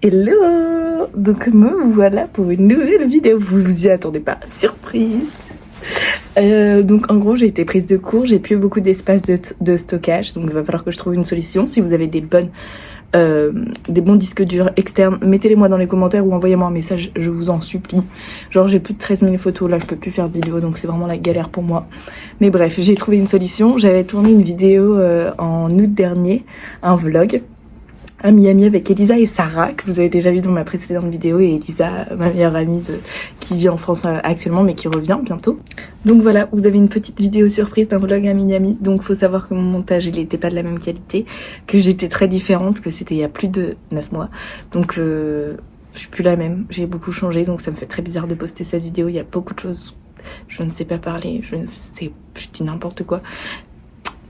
Hello! Donc me voilà pour une nouvelle vidéo, vous vous y attendez pas, surprise! Donc en gros j'ai été prise de court, j'ai plus beaucoup d'espace de stockage, donc il va falloir que je trouve une solution. Si vous avez des bons disques durs externes, mettez-les moi dans les commentaires ou envoyez-moi un message, je vous en supplie. Genre j'ai plus de 13 000 photos, là je peux plus faire de vidéos, donc c'est vraiment la galère pour moi. Mais bref, j'ai trouvé une solution. J'avais tourné une vidéo en août dernier, un vlog à Miami avec Elisa et Sarah, que vous avez déjà vu dans ma précédente vidéo, et Elisa, ma meilleure amie qui vit en France actuellement mais qui revient bientôt. Donc voilà, vous avez une petite vidéo surprise d'un vlog à Miami. Donc faut savoir que mon montage il était pas de la même qualité, que j'étais très différente, que c'était il y a plus de 9 mois. Donc je suis plus la même, j'ai beaucoup changé, donc ça me fait très bizarre de poster cette vidéo. Il y a beaucoup de choses, je ne sais pas parler, je dis n'importe quoi.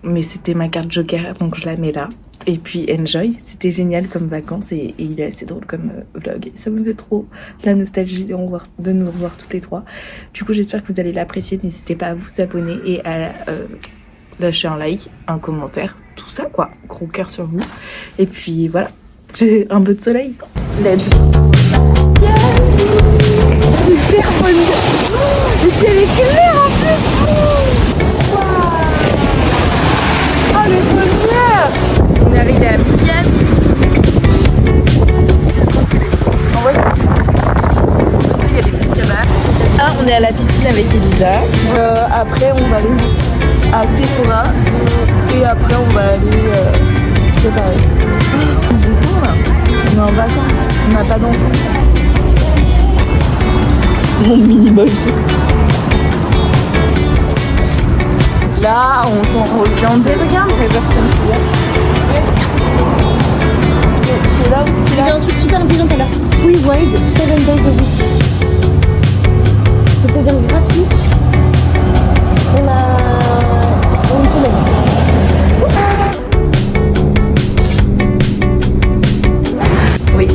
Mais c'était ma carte joker, donc je la mets là. Et puis enjoy, c'était génial comme vacances et il est assez drôle comme vlog. Ça me fait trop la nostalgie de nous revoir toutes les trois. Du coup j'espère que vous allez l'apprécier, n'hésitez pas à vous abonner et à lâcher un like, un commentaire, tout ça quoi. Gros cœur sur vous. Et puis voilà, j'ai un peu de soleil. Let's go. Yeah, super bonne. Et puis elle est claire en plus. Oh le bonheur. On est arrivé à Miami. En vrai, il y a des petites cabanes. Ah, on est à la piscine avec Elisa. Après, on va aller à Sephora. Et après, on va aller se préparer. Du coup, là, on est en vacances. On n'a pas d'enfants. Mon mini-boy. Là, on s'en regarde. Regarde, c'est là où c'était là. Il y a un truc super intelligent tout à l'heure. Free ride 7 days a week. C'est-à-dire gratuit. On a une semaine. Oui.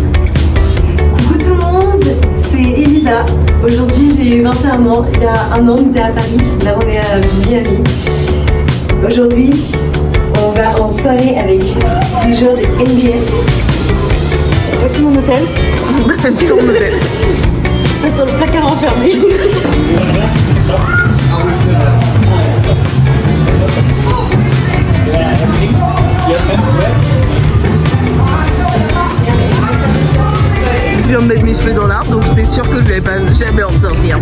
Coucou tout le monde, c'est Elisa. Aujourd'hui j'ai 21 ans. Il y a un an on était à Paris. Là on est à Miami. Aujourd'hui on va en soirée avec des joueurs de NBA. Voici mon hôtel. Ton hôtel. Ça sent le placard enfermé. Je viens de mettre mes cheveux dans l'arbre, donc c'est sûr que je vais pas jamais en sortir.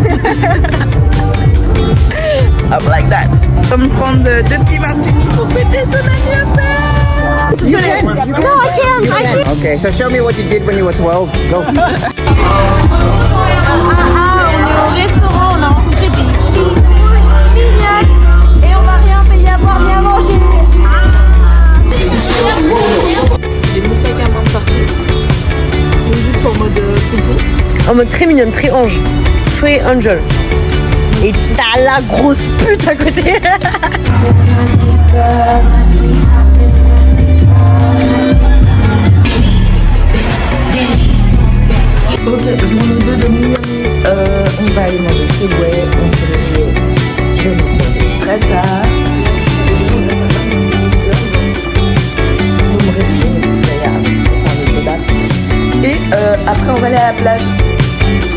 I'm like that. On va me prendre deux petits martinis pour fêter son anniversaire. No, I can't. Okay, so show me what you did when you were 12. Go. On est au restaurant, on a rencontré des filles mignonnes et on va rien payer à boire ni à manger. J'ai mon sac à main de partout. Une jupe en mode pompon. En mode très mignonne, très ange. Sweet angel. Et t'as la grosse pute à côté. Ok, journée 2 de Miami. On va aller manger Subway. On se réveille. Je me suis réveillée très tard. Vous me réveillez, mais c'est pas grave. On va faire le débat. Et après, on va aller à la plage.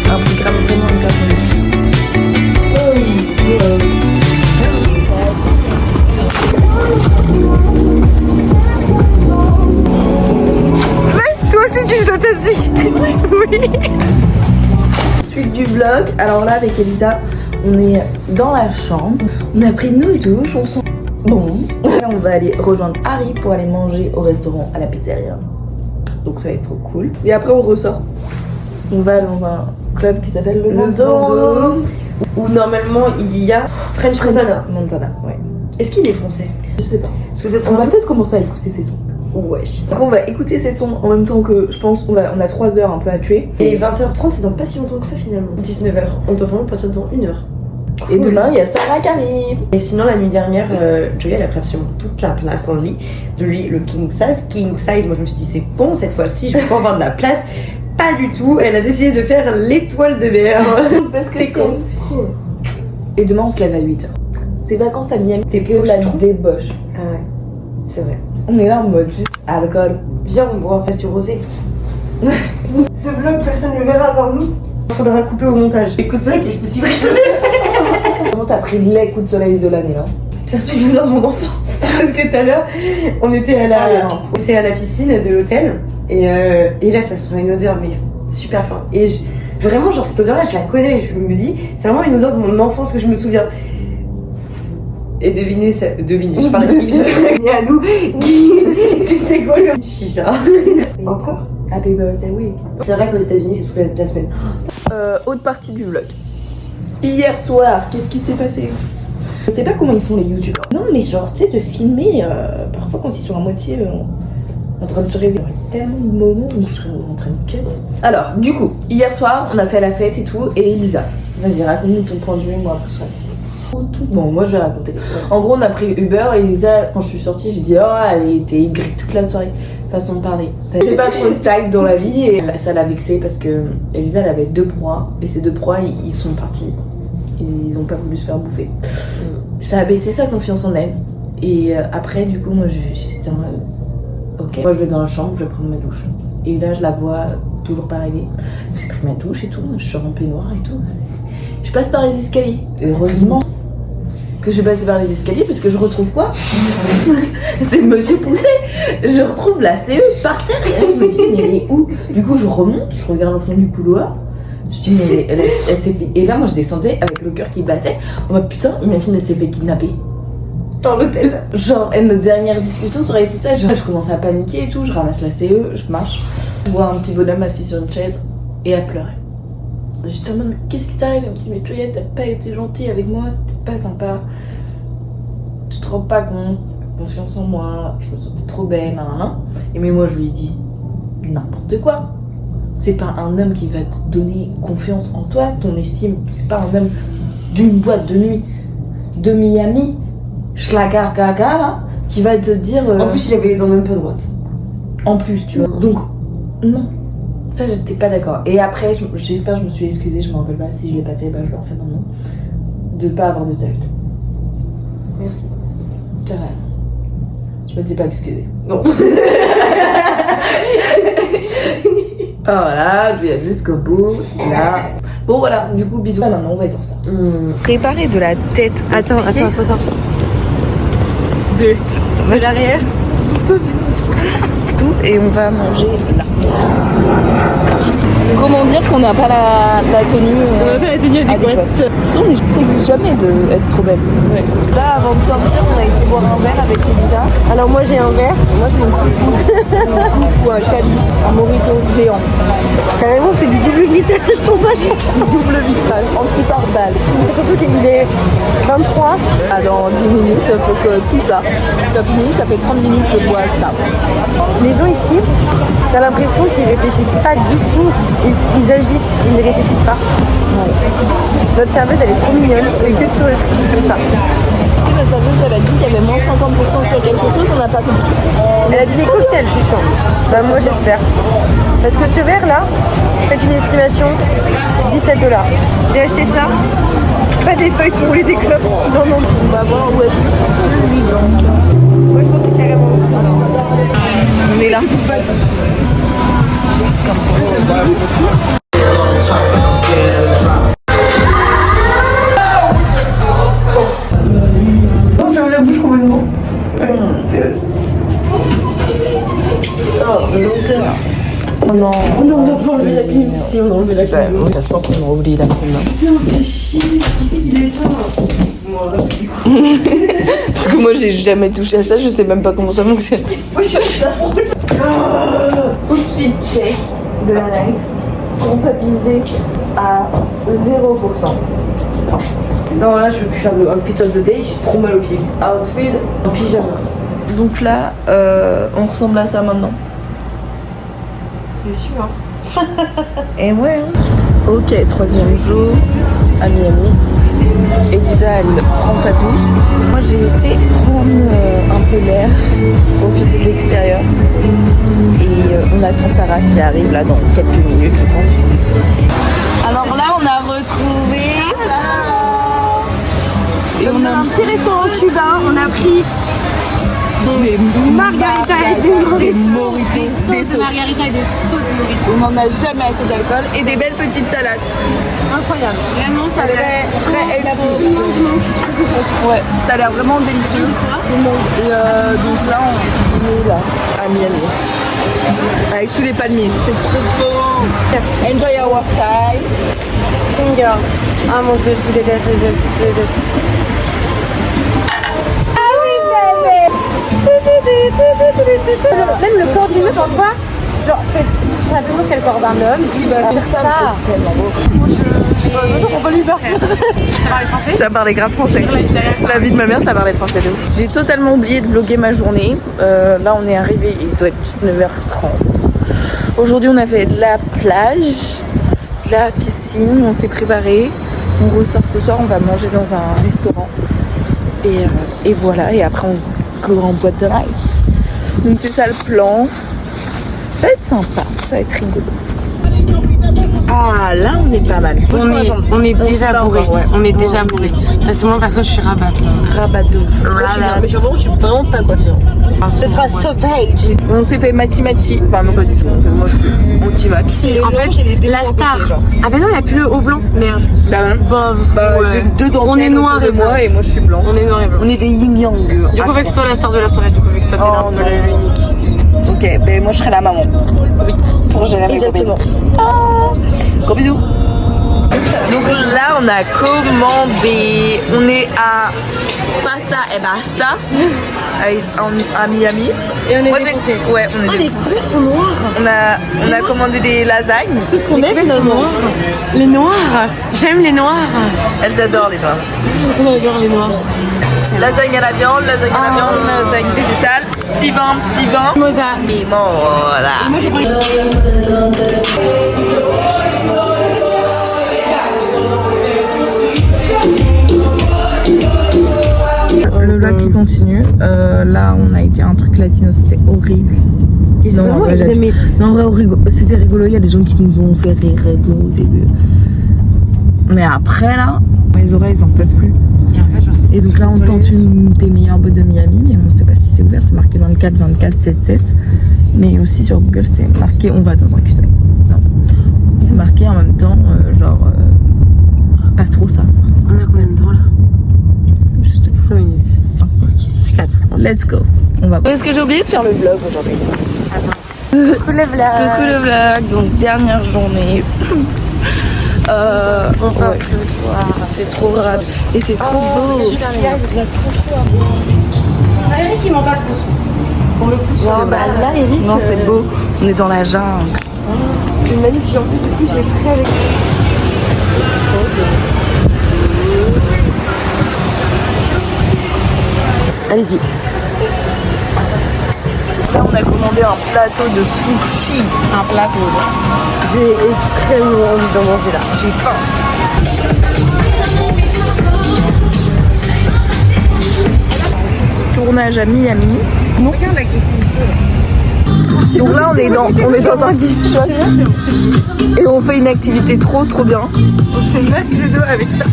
Un programme vraiment hyper magnifique. Toi aussi tu sautes assis. Oui. Suite du vlog. Alors là avec Elisa, on est dans la chambre. On a pris nos douches, on sent bon. On va aller rejoindre Harry pour aller manger au restaurant à la pizzeria. Donc ça va être trop cool. Et après on ressort. On va dans un club qui s'appelle le Vendôme, Où normalement il y a French Montana. Montana, ouais. Est-ce qu'il est français? Je sais pas. Parce que ça On sera va peut-être commencer à écouter ses sons. Ouais. Donc on va écouter ses sons en même temps que je pense on a 3 heures un peu à tuer. Et 20h30 c'est dans pas si longtemps que ça finalement. 19h. On doit vraiment partir dans 1 heure. Et demain il y a Sarah qui arrive. Et sinon la nuit dernière, Joya elle a pris absolument toute la place dans le lit. De lui le king size. Moi je me suis dit c'est bon cette fois-ci, je vais pas avoir de la place. Pas du tout. Elle a décidé de faire l'étoile de mer. Parce que T'es con. Et demain on se lève à 8h. C'est vacances à Miami, c'est que poche, la trop. débauche. Ah ouais, c'est vrai. On est là en mode juste alcool. Viens on boit en face du rosé. Ce vlog, personne ne le verra à part nous. Faudra couper au montage. Écoute ça, que je me suis pris Comment t'as pris les coups de soleil de l'année là? Ça se fait dans mon enfance. Parce que tout à l'heure, on était à la piscine de l'hôtel. Et là, ça sent une odeur, mais super forte. Et vraiment, genre, cette odeur-là, je la connais. Je me dis, c'est vraiment une odeur de mon enfance que je me souviens. Et devinez, je parle de qui? Et à nous, c'était quoi comme chicha? Encore? Happy Birthday Week. C'est vrai qu'aux États-Unis, c'est toute la semaine. Autre partie du vlog. Hier soir, qu'est-ce qui s'est passé? Je sais pas comment ils font les youtubeurs. Non mais genre tu sais de filmer parfois quand ils sont à moitié en train de se réveiller. Il y a tellement de moments où je serais en train de cut. Alors du coup, hier soir on a fait la fête et tout et Elisa. Vas-y raconte-nous ton point de vue moi après ça. Bon moi je vais raconter. En gros on a pris Uber et Elisa quand je suis sortie j'ai dit oh elle était aigrie toute la soirée. Façon de parler. J'ai pas trop de tact dans la vie et ça l'a vexée parce que Elisa elle avait 2 proies et ces 2 proies ils sont partis. Ils ont pas voulu se faire bouffer. Ça a baissé sa confiance en elle. Et après, du coup, moi, j'étais en mode... Ok. Moi, je vais dans la chambre, je vais prendre ma douche. Et là, je la vois toujours pas arriver. J'ai pris ma douche et tout. Je suis en peignoir et tout. Je passe par les escaliers. Heureusement que je passe par les escaliers parce que je retrouve quoi? C'est Monsieur Poussé. Je retrouve la CE par terre. Et là, je me dis, mais elle est où? Du coup, je remonte, je regarde au fond du couloir. Je dis mais elle s'est fait... Et là moi je descendais avec le cœur qui battait. En mode putain imagine elle s'est fait kidnapper dans l'hôtel. Genre et notre dernière discussion ça aurait été ça. Je commence à paniquer et tout. Je ramasse la CE, je marche. Je vois un petit bonhomme assis sur une chaise et à pleurer. Je dis mais qu'est-ce qui t'arrive? Elle me dit mais Joya t'as pas été gentille avec moi, c'était pas sympa. Tu te rends pas compte, confiance en moi, je me sentais trop belle, nan. Et mais moi je lui ai dit n'importe quoi. C'est pas un homme qui va te donner confiance en toi, ton estime. C'est pas un homme d'une boîte de nuit de Miami, Schlagargaga là, qui va te dire. En plus, il avait les dents même pas droites. En plus, tu vois. Donc, non. Ça, j'étais pas d'accord. Et après, j'espère que je me suis excusée, je m'en rappelle pas. Si je l'ai pas fait, bah je le refais maintenant. De pas avoir de tact. Merci. C'est vrai. Je m'étais pas excusée. Non. Voilà, je vais jusqu'au bout. Là. Bon voilà, du coup bisous. Ah, maintenant on va être en ça. Préparer de la tête. Attends. De l'arrière. Tout et on va manger là. Comment dire qu'on n'a pas la tenue On n'a pas la tenue adéquate. Ça n'existe jamais d'être trop belle. Ouais. Là avant de sortir on a été boire un verre avec Elisa. Alors moi j'ai un verre. Moi j'ai une soucoupe. Une coupe ou un calice. Un mojito géant. Carrément c'est du double vitrage ton machin. Double vitrage, anti-pare-balles. Surtout qu'il est 23. Ah, dans 10 minutes, il faut que tout ça finisse. Ça fait 30 minutes que je bois ça. Les gens ici, t'as l'impression qu'ils réfléchissent pas du tout. Ils agissent, ils ne réfléchissent pas. Ouais. Notre serveuse elle est trop mignonne, elle fait que de sourire comme ça. Si notre serveuse elle a dit qu'il y avait moins 50% sur quelque chose, on n'a pas compris. Elle a dit des cocktails, je suis sûre. Bah moi j'espère. Parce que ce verre là, faites une estimation, $17. J'ai acheté ça, pas des feuilles pour rouler des clopes. Non. On va voir où est-ce que c'est luisant. Moi je pense que c'est carrément. On est là. On ferme la bouche complètement. Oh non. Oh non, on a pas enlevé la clim. Si, on a enlevé la clim. Ouais, ça sent qu'on a oublié la clim. Putain, fais chier. Qui c'est qui l'a éteint? Moi, Parce que moi j'ai jamais touché à ça, je sais même pas comment ça fonctionne. moi je suis la frôle. Outfit check de la night, comptabilisé à 0%. Non, là, je veux plus faire de outfit of the day, j'ai trop mal aux pieds. Outfit En pyjama. Donc là, on ressemble à ça maintenant. J'ai su, hein. Et ouais. Ok, 3e jour à Miami. Elisa, elle prend sa douche. Moi, j'ai été prendre un peu l'air, profiter de l'extérieur. Et on attend Sarah qui arrive là dans quelques minutes, je pense. Alors là, on a retrouvé Sarah. Et on a un petit restaurant cubain, on a pris des margaritas avec des mojitos, des sauces de margarita et des sauces de mojito. On n'en a jamais assez d'alcool et des belles petites salades. Incroyable. Vraiment, ça a Très, l'air très healthy. je suis trop contente. Ouais, ça a l'air vraiment délicieux. Et donc là, on est là, à Miami. Avec tous les palmiers. C'est trop beau. Enjoy our time. Fingers. Ah mon dieu, je vous déteste, je vous déteste. Même le corps d'une meuf en soi, genre, ça demande quel corps d'un homme. Ça parlait grave français. La vie de ma mère, ça parlait français de ouf. J'ai totalement oublié de vlogger ma journée. Là, on est arrivé, il doit être 19h30. Aujourd'hui, on a fait de la plage, de la piscine, on s'est préparé. On ressort ce soir, on va manger dans un restaurant. Et voilà, et après, on go en boîte de night. Donc, c'est ça le plan. Ça va être sympa, ça va être rigolo. Ah, là, on est pas mal. On est déjà bourré. Ouais. On est déjà bourré. Parce que moi, perso, je suis rabat. Rabat de ouf. Mais je suis vraiment pas coiffée. Ce sera sauvage. On s'est fait matchi-matchi. Enfin, non, pas du tout. Moi, je suis anti-match. En fait, la star. Ah ben non, il a plus le haut blanc. Merde. Bah, ouais. j'ai deux dentelles. On est noir et moi et moi, je suis blanche. On est noir et blanc. On est des yin-yang. Du coup, en fait, c'est toi la star de la soirée. Du coup, vu que toi, t'es un peu l'unique. Ok, ben moi, je serai la maman. Oui. Pour gérer mes Exactement. Gros bisous. Donc là, on a commandé. On est à Pasta et Basta à Miami. Et on est Moi, défoncés. Ouais, on est Les défoncés. fruits sont noirs. On a commandé des lasagnes. Tout ce qu'on est Les finalement. noirs. Les noirs. J'aime les noirs. Elles adorent les noirs. On adore les noirs. Lasagne à la viande, lasagne végétale. Petit vin. Mimosa. Voilà. Moi, j'ai pris. Le vlog qui continue. Là, on a été à un truc latino, c'était horrible. Non, en vrai, horrible. C'était rigolo. Il y a des gens qui nous ont fait rire et tout au début. Mais après, là, les oreilles, ils en peuvent plus. Et donc là, on tente une des meilleures boîtes de Miami, mais on ne sait pas si c'est ouvert. C'est marqué 24, 24, 77. Mais aussi sur Google, c'est marqué on va dans un QC. Non. C'est marqué en même temps, pas trop ça. On a combien de temps là? Juste 5 minutes. C'est 4. Let's go. On va. Est-ce que j'ai oublié de faire le vlog aujourd'hui? Coucou le vlog. Coucou le vlog. Donc dernière journée. On part ce soir. C'est trop rare et c'est trop beau. Eric, il ment pas trop. Pour le coup, Là, Eric. non, c'est beau. On est dans la jungle. C'est magnifique. En plus, du coup, j'ai pris avec. Allez-y. Là, on a commandé un plateau de sushi. Un plateau. J'ai extrêmement envie d'en manger là. J'ai faim. Tournage à Miami. Non, regarde la question. Donc là, on est dans un gift shop et on fait une activité trop bien. On se masse le dos avec ça.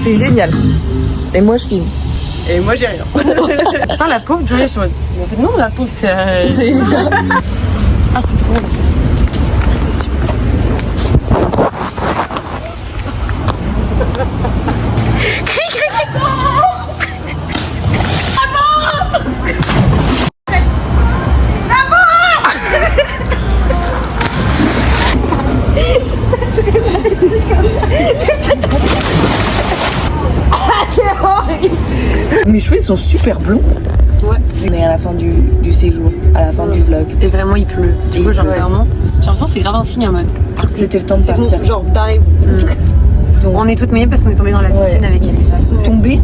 C'est génial. Et moi, je filme. Et moi, j'ai rien. Putain, la pauvre Julie, je suis en mode. En fait, non, la pauvre, c'est. C'est Elisa. Ah, c'est drôle. Ah, c'est super. Mes cheveux ils sont super blonds. Ouais. Mais à la fin du séjour, à la fin du vlog. Et vraiment, il pleut. Du coup, genre, c'est vraiment. J'ai l'impression que c'est grave un signe en mode. C'était le temps de partir. Genre, pareil. On est toutes mouillées parce qu'on est tombé dans la piscine avec Elisa. Tombée.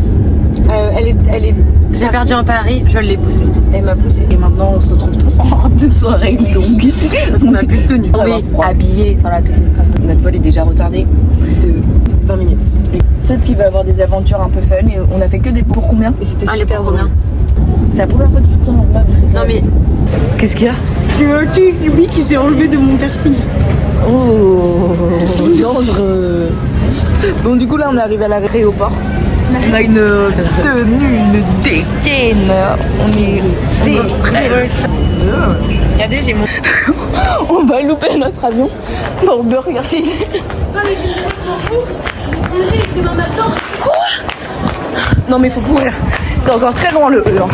Elle est. J'ai perdu un pari, je l'ai poussé. Elle m'a poussé. Et maintenant on se retrouve tous en robe de soirée longue. Parce qu'on a plus de tenue. On est habillés dans la piscine. Notre vol est déjà retardé de 20 minutes. Peut-être qu'il va y avoir des aventures un peu fun et on a fait que des pour combien? Et c'était Ah, les super pour combien? C'est la première fois que tu t'en vlog. Non mais. Qu'est-ce qu'il y a? C'est un kiwi qui s'est enlevé de mon piercing. Oh, dangereux. Bon, du coup, là, on est arrivé à l'aéroport. On a une tenue, une dégaine. On est prêts. Regardez, j'ai mon. On va louper notre avion dans Burger King. Quoi? Non mais faut courir. C'est encore très loin le E. Hein.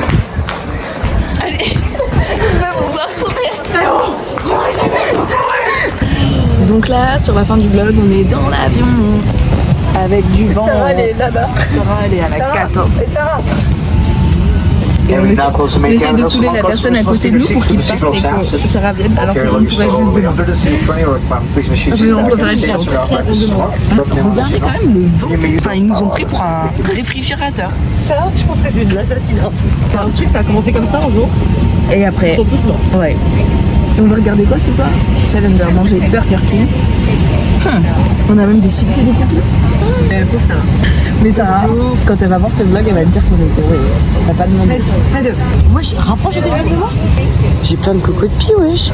Allez. Je vais pouvoir courir. Donc là, sur la fin du vlog, on est dans l'avion avec du vent. Sarah, elle est là-bas. Sarah, elle est à la 14. Et Sarah. Et on essaie de saouler la personne à côté de nous pour qu'il parte et que Sarah vienne alors qu'on pourrait juste demain. On préfère être chiante. Regardez quand même le vent. Enfin, ils nous ont pris pour un réfrigérateur. Ça, je pense que c'est de l'assassinat. Un truc, ça a commencé comme ça un jour. Et après. Ils sont tous morts. Ouais. Et on va regarder quoi ce soir? Challenger, manger Burger King. On a même des chips et des cookies. Pauvre Sarah. Mais Sarah, quand elle va voir ce vlog, elle va me dire qu'on était. Oui, elle va pas demandé. Wesh, rapproche tes de moi. J'ai plein de coco de pied, wesh.